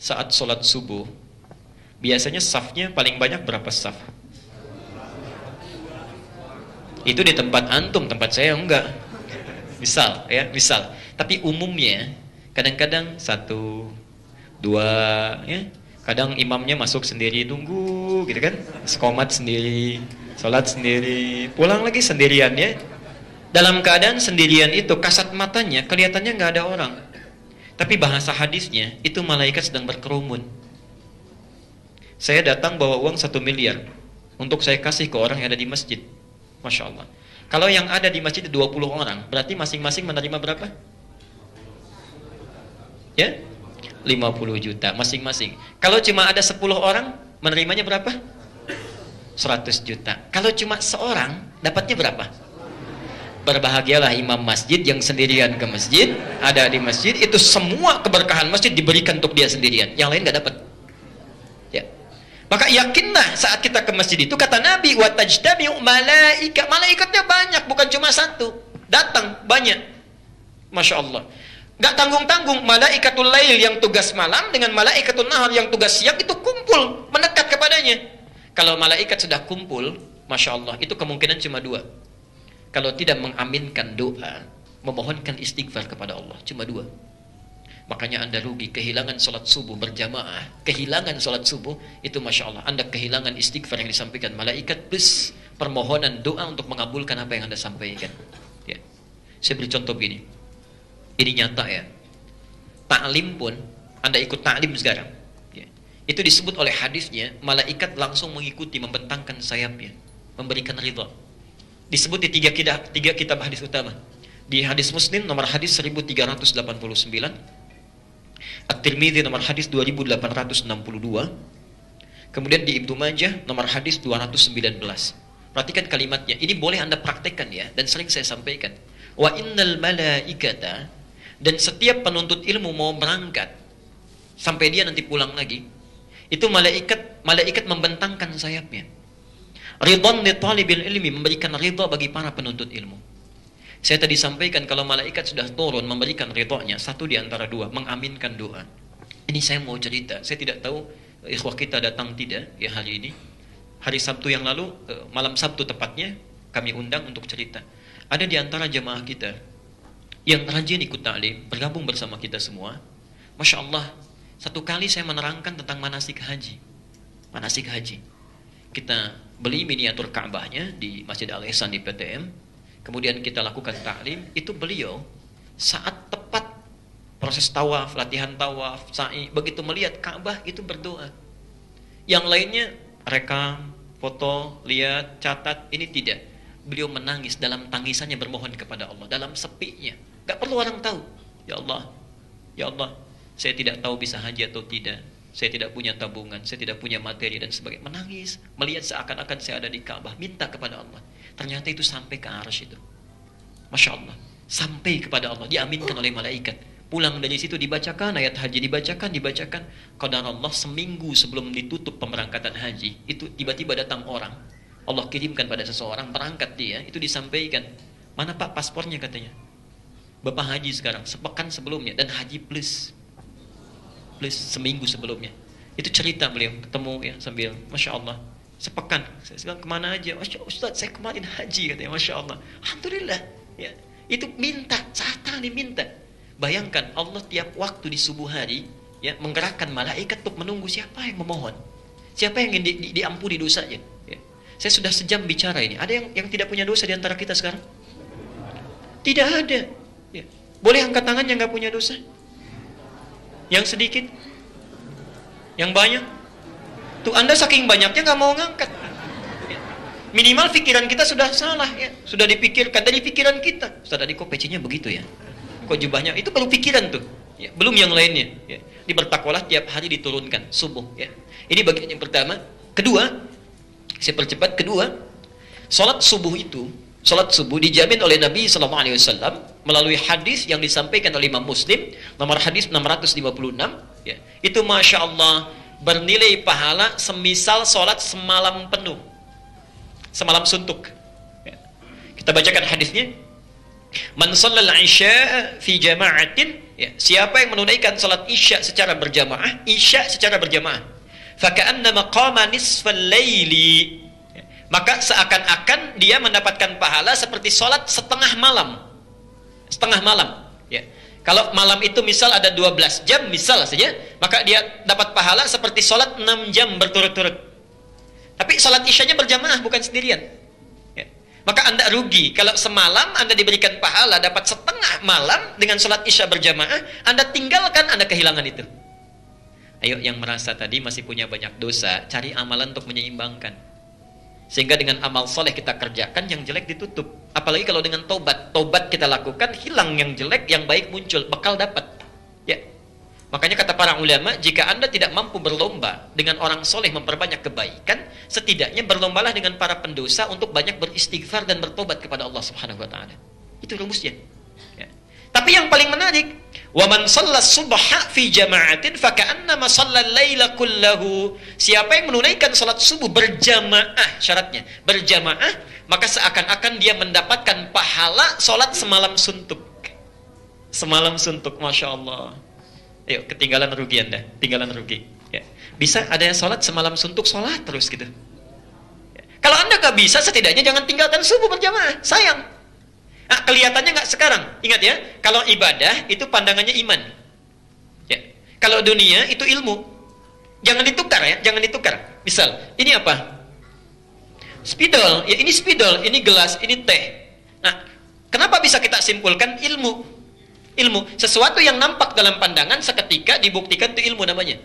saat sholat subuh, biasanya safnya paling banyak berapa saf? Itu di tempat antum, tempat saya enggak. Misal, ya, misal. Tapi umumnya, kadang-kadang 1, 2, ya. Kadang imamnya masuk sendiri, tunggu, gitu kan? Sekomat sendiri, sholat sendiri, pulang lagi sendirian, ya. Dalam keadaan sendirian itu, kasat matanya, kelihatannya nggak ada orang. Tapi bahasa hadisnya, itu malaikat sedang berkerumun. Saya datang bawa uang 1 miliar untuk saya kasih ke orang yang ada di masjid. Masya Allah. Kalau yang ada di masjid 20 orang, berarti masing-masing menerima berapa? Ya? 50 juta masing-masing. Kalau cuma ada 10 orang, menerimanya berapa? 100 juta. Kalau cuma seorang, dapatnya berapa? Berbahagialah imam masjid yang sendirian ke masjid, ada di masjid, itu semua keberkahan masjid diberikan untuk dia sendirian. Yang lain gak dapat. Ya. Maka yakinlah saat kita ke masjid itu, kata Nabi, wa tajtami'u malaika. Malaikatnya banyak, bukan cuma 1. Datang banyak. Masya Allah. Gak tanggung-tanggung, malaikatul lail yang tugas malam dengan malaikatul nahar yang tugas siang itu kumpul, mendekat kepadanya. Kalau malaikat sudah kumpul, Masya Allah, itu kemungkinan cuma 2. Kalau tidak mengaminkan doa, memohonkan istighfar kepada Allah, cuma 2. Makanya Anda rugi, kehilangan sholat subuh berjamaah, kehilangan sholat subuh, itu Masya Allah, Anda kehilangan istighfar yang disampaikan malaikat, plus permohonan doa untuk mengabulkan apa yang Anda sampaikan. Ya. Saya beri contoh begini, ini nyata ya, ta'lim pun, Anda ikut ta'lim sekarang, ya. Itu disebut oleh hadisnya, malaikat langsung mengikuti, membentangkan sayapnya, memberikan ridha. Disebut di 3 kitab hadis utama. Di hadis Muslim nomor hadis 1389, At-Tirmidzi nomor hadis 2862, kemudian di Ibnu Majah nomor hadis 219. Perhatikan kalimatnya. Ini boleh Anda praktekkan ya, dan sering saya sampaikan. Wa innal malaikata, dan setiap penuntut ilmu mau berangkat sampai dia nanti pulang lagi, itu malaikat membentangkan sayapnya. Ridwan li talibil ilmi, memberikan ridha bagi para penuntut ilmu. Saya tadi sampaikan kalau malaikat sudah turun memberikan ridhonya, 1 di antara 2, mengaminkan doa. Ini saya mau cerita, saya tidak tahu ikhwah kita datang tidak ya hari ini. Hari Sabtu yang lalu, malam Sabtu tepatnya, kami undang untuk cerita. Ada di antara jemaah kita yang rajin ikut ta'lim, bergabung bersama kita semua. Masya Allah, 1 kali saya menerangkan tentang manasik haji. Manasik haji. Kita beli miniatur Ka'bahnya di Masjid Al-Ihsan di PTM, kemudian kita lakukan ta'lim. Itu beliau saat tepat proses tawaf, latihan tawaf, sa'i, begitu melihat Ka'bah itu berdoa. Yang lainnya rekam, foto, lihat, catat, ini tidak. Beliau menangis, dalam tangisannya bermohon kepada Allah, dalam sepinya, gak perlu orang tahu. Ya Allah, ya Allah, saya tidak tahu bisa haji atau tidak, saya tidak punya tabungan, saya tidak punya materi dan sebagainya. Menangis, melihat seakan-akan saya ada di Ka'bah, minta kepada Allah. Ternyata itu sampai ke arsy itu. Masya Allah, sampai kepada Allah, diaminkan oleh malaikat. Pulang dari situ dibacakan ayat haji, dibacakan. Qadar Allah, seminggu sebelum ditutup pemberangkatan haji, itu tiba-tiba datang orang. Allah kirimkan pada seseorang, berangkat dia, itu disampaikan. Mana Pak paspornya katanya? Bapak haji sekarang, sepekan sebelumnya, dan haji plus seminggu sebelumnya. Itu cerita beliau ketemu ya sambil Masya Allah, sepekan. Saya bilang kemana aja? Masya Ustaz, saya kemarin haji katanya. Masya Allah, alhamdulillah ya. Itu minta, saat tadi minta. Bayangkan Allah tiap waktu di subuh hari ya menggerakkan malaikat untuk menunggu siapa yang memohon, siapa yang ingin diampuni dosanya ya. Saya sudah sejam bicara ini. Ada yang tidak punya dosa di antara kita sekarang? Tidak ada ya. Boleh angkat tangan yang nggak punya dosa? Yang sedikit? Yang banyak? Tuh Anda saking banyaknya nggak mau ngangkat ya. Minimal pikiran kita sudah salah ya, sudah dipikirkan dari pikiran kita. Ustaz tadi kok pecinya begitu ya, kok jubahnya, itu baru pikiran tuh ya. Belum yang lainnya ya. Bertakwalah tiap hari diturunkan subuh ya. Ini bagian yang pertama. Kedua, saya percepat. Kedua, salat subuh dijamin oleh Nabi SAW melalui hadis yang disampaikan oleh Imam Muslim nomor hadis 656 ya. Itu Masya Allah bernilai pahala semisal salat semalam penuh, semalam suntuk ya. Kita bacakan hadisnya. Man shallal isya fi jama'atin Ya, siapa yang menunaikan salat isya secara berjamaah, faka'annama qama nisfal laili. Maka seakan-akan dia mendapatkan pahala seperti salat setengah malam. Setengah malam, ya. Kalau malam itu misal ada 12 jam misal saja, maka dia dapat pahala seperti salat 6 jam berturut-turut. Tapi salat isyanya berjamaah, bukan sendirian. Ya. Maka Anda rugi kalau semalam Anda diberikan pahala dapat setengah malam dengan salat isya berjamaah, Anda tinggalkan, Anda kehilangan itu. Ayo, yang merasa tadi masih punya banyak dosa, cari amalan untuk menyeimbangkan. Sehingga dengan amal soleh kita kerjakan, yang jelek ditutup. Apalagi kalau dengan tobat kita lakukan, hilang yang jelek, yang baik muncul, bekal dapat. Ya. Makanya kata para ulama, jika Anda tidak mampu berlomba dengan orang soleh memperbanyak kebaikan, setidaknya berlombalah dengan para pendosa untuk banyak beristighfar dan bertobat kepada Allah Subhanahu wa taala. Itu rumusnya. Ya. Tapi yang paling menarik, wa man shallas subha fi jama'atin faka'annama shallal laila kullahu. Siapa yang menunaikan salat subuh berjamaah, syaratnya berjamaah, maka seakan-akan dia mendapatkan pahala salat semalam suntuk. Semalam suntuk, Masya Allah. Ayo, ketinggalan rugi Anda, tinggalan rugi. Ya. Bisa ada yang salat semalam suntuk, salat terus gitu. Ya. Kalau Anda gak bisa, setidaknya jangan tinggalkan subuh berjamaah, sayang. Nah, kelihatannya nggak sekarang. Ingat ya, kalau ibadah itu pandangannya iman. Ya. Kalau dunia itu ilmu. Jangan ditukar ya, jangan ditukar. Misal, ini apa? Spidol. Ya, ini spidol, ini gelas, ini teh. Nah, kenapa bisa kita simpulkan ilmu? Ilmu. Sesuatu yang nampak dalam pandangan seketika dibuktikan itu ilmu namanya.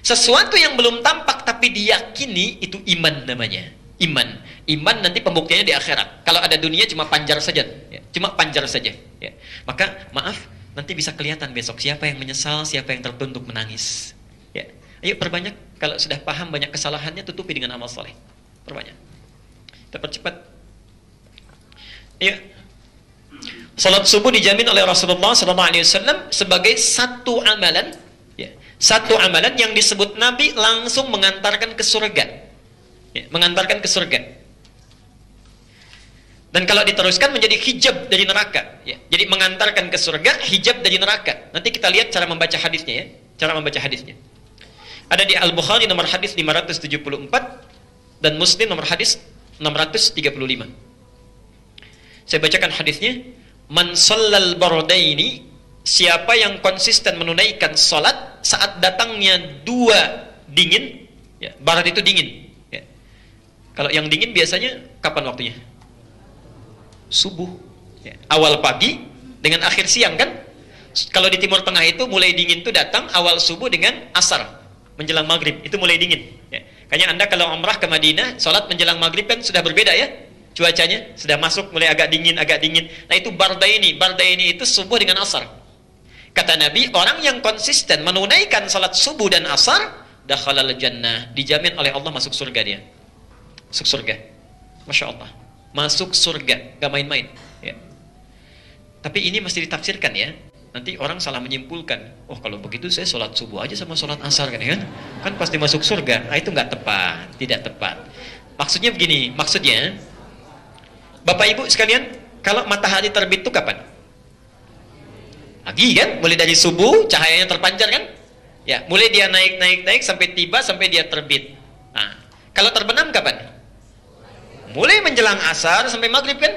Sesuatu yang belum tampak tapi diyakini itu iman namanya. Iman nanti pembuktiannya di akhirat. Kalau ada dunia cuma panjar saja, ya. Cuma panjar saja. Ya. Maka maaf, nanti bisa kelihatan besok siapa yang menyesal, siapa yang tertunduk menangis. Ya. Ayo perbanyak, kalau sudah paham banyak kesalahannya, tutupi dengan amal soleh. Perbanyak. Kita percepat. Ya. Salat subuh dijamin oleh Rasulullah SAW sebagai satu amalan, ya. Satu amalan yang disebut Nabi langsung mengantarkan ke surga. Ya, mengantarkan ke surga. Dan kalau diteruskan menjadi hijab dari neraka. Ya, jadi mengantarkan ke surga, hijab dari neraka. Nanti kita lihat cara membaca hadisnya ya. Cara membaca hadisnya. Ada di Al-Bukhari nomor hadis 574 dan Muslim nomor hadis 635. Saya bacakan hadisnya. Man shallal bardaini, siapa yang konsisten menunaikan salat saat datangnya dua dingin, ya, barat itu dingin. Kalau yang dingin biasanya kapan waktunya? Subuh. Ya. Awal pagi dengan akhir siang kan? Kalau di Timur Tengah itu mulai dingin itu datang awal subuh dengan asar. Menjelang maghrib. Itu mulai dingin. Ya. Kayaknya Anda kalau umrah ke Madinah, sholat menjelang maghrib kan sudah berbeda ya? Cuacanya sudah masuk mulai agak dingin. Nah itu bardaini. Bardaini itu subuh dengan asar. Kata Nabi, orang yang konsisten menunaikan sholat subuh dan asar, dakhalal jannah. Dijamin oleh Allah masuk surga dia. Masuk surga. Masya Allah. Masuk surga. Gak main-main. Ya. Tapi ini mesti ditafsirkan ya. Nanti orang salah menyimpulkan. Oh kalau begitu saya sholat subuh aja sama sholat asar kan. Kan pasti masuk surga. Nah itu gak tepat. Tidak tepat. Maksudnya begini. Maksudnya Bapak Ibu sekalian, kalau matahari terbit itu kapan? Pagi kan? Mulai dari subuh cahayanya terpancar kan? Ya, mulai dia naik sampai tiba sampai dia terbit. Nah, kalau terbenam kapan? Mulai menjelang asar sampai maghrib kan?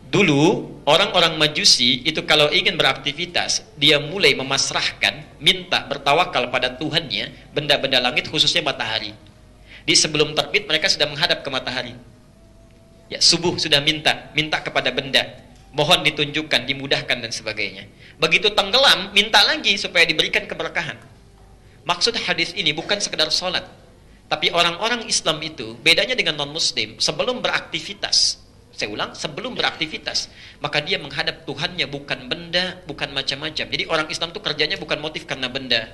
Dulu orang-orang Majusi itu kalau ingin beraktivitas, dia mulai memasrahkan, minta, bertawakal pada Tuhannya, benda-benda langit khususnya matahari. Di sebelum terbit mereka sudah menghadap ke matahari. Ya, subuh sudah minta kepada benda, mohon ditunjukkan, dimudahkan dan sebagainya. Begitu tenggelam, minta lagi supaya diberikan keberkahan. Maksud hadis ini bukan sekedar sholat. Tapi orang-orang Islam itu bedanya dengan non-muslim, sebelum beraktivitas, saya ulang, sebelum beraktivitas, maka dia menghadap Tuhannya bukan benda, bukan macam-macam. Jadi orang Islam itu kerjanya bukan motif karena benda,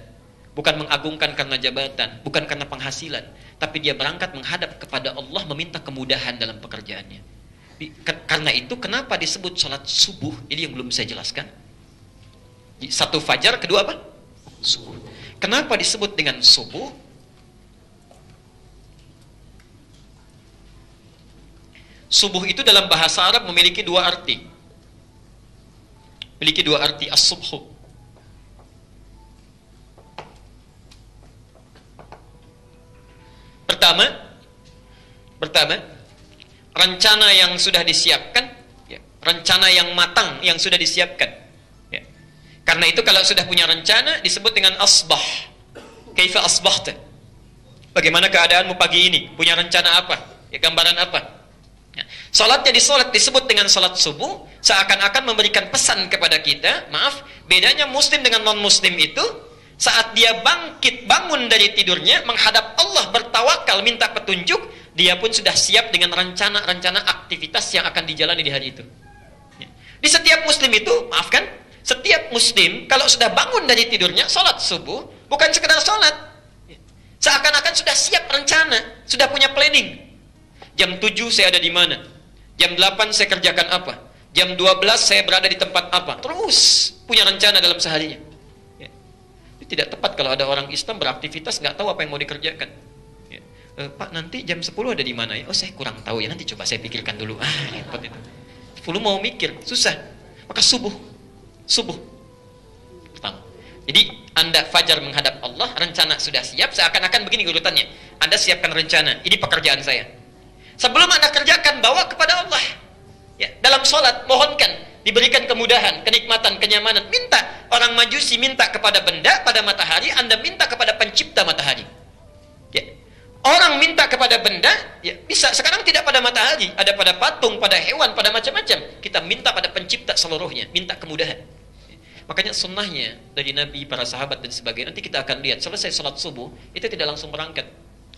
bukan mengagungkan karena jabatan, bukan karena penghasilan, tapi dia berangkat menghadap kepada Allah meminta kemudahan dalam pekerjaannya. Karena itu kenapa disebut salat subuh? Ini yang belum saya jelaskan. Satu fajar, kedua apa? Subuh. Kenapa disebut dengan subuh? Subuh itu dalam bahasa Arab memiliki dua arti. Memiliki dua arti, as-subhu. Pertama, rencana yang sudah disiapkan, ya, rencana yang matang yang sudah disiapkan. Ya. Karena itu kalau sudah punya rencana disebut dengan asbah. Kaifa asbahta? Bagaimana keadaanmu pagi ini? Punya rencana apa? Ya, gambaran apa? Ya. Salatnya disebut dengan salat subuh, seakan-akan memberikan pesan kepada kita. Maaf, bedanya muslim dengan non-muslim itu, saat dia bangun dari tidurnya, menghadap Allah, bertawakal, minta petunjuk, dia pun sudah siap dengan rencana-rencana aktivitas yang akan dijalani di hari itu. Ya. Di setiap muslim itu, maafkan, setiap muslim kalau sudah bangun dari tidurnya, salat subuh, bukan sekedar salat. Ya. Seakan-akan sudah siap rencana, sudah punya planning. Jam 7 saya ada di mana? Jam 8 saya kerjakan apa? Jam 12 saya berada di tempat apa? Terus punya rencana dalam seharinya. Ya. Itu tidak tepat kalau ada orang Islam beraktivitas nggak tahu apa yang mau dikerjakan. Ya. Pak, nanti jam 10 ada di mana ya? Oh, saya kurang tahu ya, nanti coba saya pikirkan dulu. Repot itu. 10 mau mikir, susah. Maka subuh pertama. Jadi Anda fajar menghadap Allah, rencana sudah siap, seakan-akan begini urutannya. Anda siapkan rencana, ini pekerjaan saya. Sebelum Anda kerjakan, bawa kepada Allah. Ya, dalam sholat, mohonkan, diberikan kemudahan, kenikmatan, kenyamanan. Minta, orang Majusi minta kepada benda, pada matahari, Anda minta kepada pencipta matahari. Ya. Orang minta kepada benda, ya bisa. Sekarang tidak pada matahari, ada pada patung, pada hewan, pada macam-macam. Kita minta pada pencipta seluruhnya, minta kemudahan. Ya. Makanya sunnahnya dari Nabi, para sahabat dan sebagainya, nanti kita akan lihat, selesai sholat subuh, itu tidak langsung berangkat.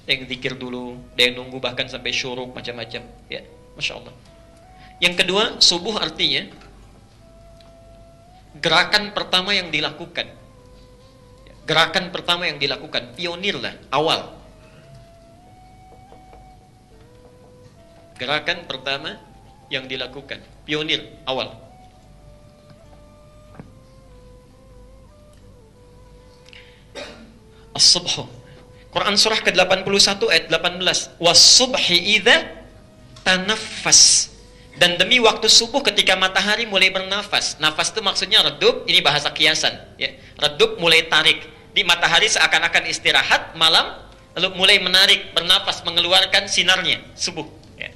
Ada yang zikir dulu, ada yang nunggu bahkan sampai syuruk, macam-macam. Ya, Masya Allah. Yang kedua, subuh artinya gerakan pertama yang dilakukan. Gerakan pertama yang dilakukan, pionir lah, awal. Gerakan pertama yang dilakukan, pionir, awal. As-subhu. Quran surah ke-81 ayat 18. Was-subhi idza tanaffas. Dan demi waktu subuh ketika matahari mulai bernafas. Nafas itu maksudnya redup, ini bahasa kiasan, ya. Redup mulai tarik. Di matahari seakan-akan istirahat, malam lalu mulai menarik, bernafas, mengeluarkan sinarnya, subuh, ya.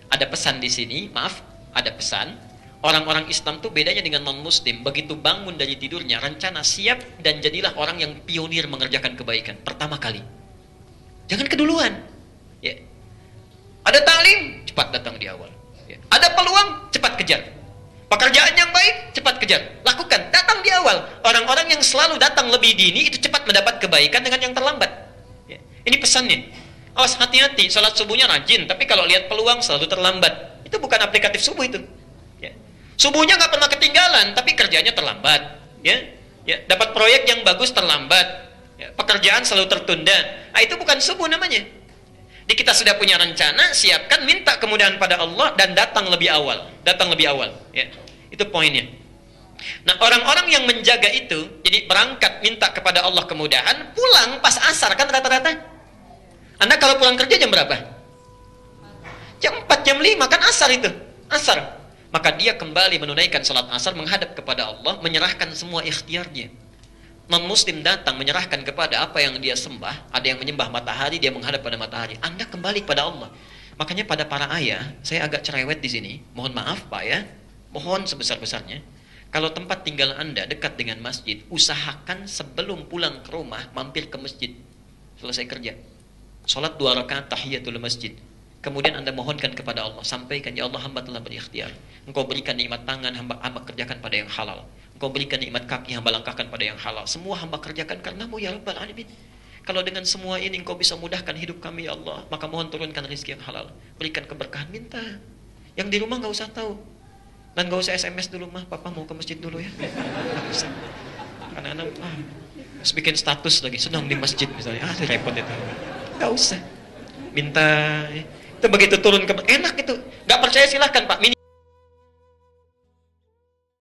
Ada pesan di sini, maaf, ada pesan. Orang-orang Islam tuh bedanya dengan non-muslim. Begitu bangun dari tidurnya, rencana siap, dan jadilah orang yang pionir mengerjakan kebaikan pertama kali. Jangan keduluan. Ya. Ada taklim, cepat datang di awal. Ya. Ada peluang, cepat kejar. Pekerjaan yang baik, cepat kejar. Lakukan, datang di awal. Orang-orang yang selalu datang lebih dini itu cepat mendapat kebaikan dengan yang terlambat. Ya. Ini pesannya. Awas, hati-hati, sholat subuhnya rajin, tapi kalau lihat peluang selalu terlambat. Itu bukan aplikatif subuh itu. Subuhnya nggak pernah ketinggalan, tapi kerjanya terlambat. Ya, dapat proyek yang bagus terlambat. Ya, pekerjaan selalu tertunda. Nah, itu bukan subuh namanya. Jadi kita sudah punya rencana, siapkan, minta kemudahan pada Allah, dan datang lebih awal. Datang lebih awal. Ya, itu poinnya. Nah, orang-orang yang menjaga itu, jadi berangkat minta kepada Allah kemudahan, pulang pas asar kan rata-rata. Anda kalau pulang kerja jam berapa? Jam 4, jam 5 kan asar itu. Asar. Maka dia kembali menunaikan salat asar, menghadap kepada Allah, menyerahkan semua ikhtiarnya. Non-muslim datang menyerahkan kepada apa yang dia sembah. Ada yang menyembah matahari, dia menghadap pada matahari. Anda kembali kepada Allah. Makanya pada para ayah, saya agak cerewet di sini. Mohon maaf Pak ya, mohon sebesar-besarnya. Kalau tempat tinggal Anda dekat dengan masjid, usahakan sebelum pulang ke rumah mampir ke masjid. Selesai kerja, salat 2 rakaat tahiyatul masjid. Kemudian Anda mohonkan kepada Allah, sampaikan, ya Allah, hamba telah berikhtiar. Engkau berikan nikmat tangan, hamba kerjakan pada yang halal. Engkau berikan nikmat kaki, hamba langkahkan pada yang halal. Semua hamba kerjakan karenamu ya Rabbal Alamin. Kalau dengan semua ini Engkau bisa mudahkan hidup kami ya Allah, maka mohon turunkan rezeki yang halal. Berikan keberkahan, minta. Yang di rumah nggak usah tahu. Dan nggak usah SMS dulu, mah papa mau ke masjid dulu ya. Anak-anak harus bikin status lagi, sedang di masjid misalnya. Repot itu. Nggak usah. Minta. Itu begitu turun ke enak itu. Nggak percaya silahkan Pak.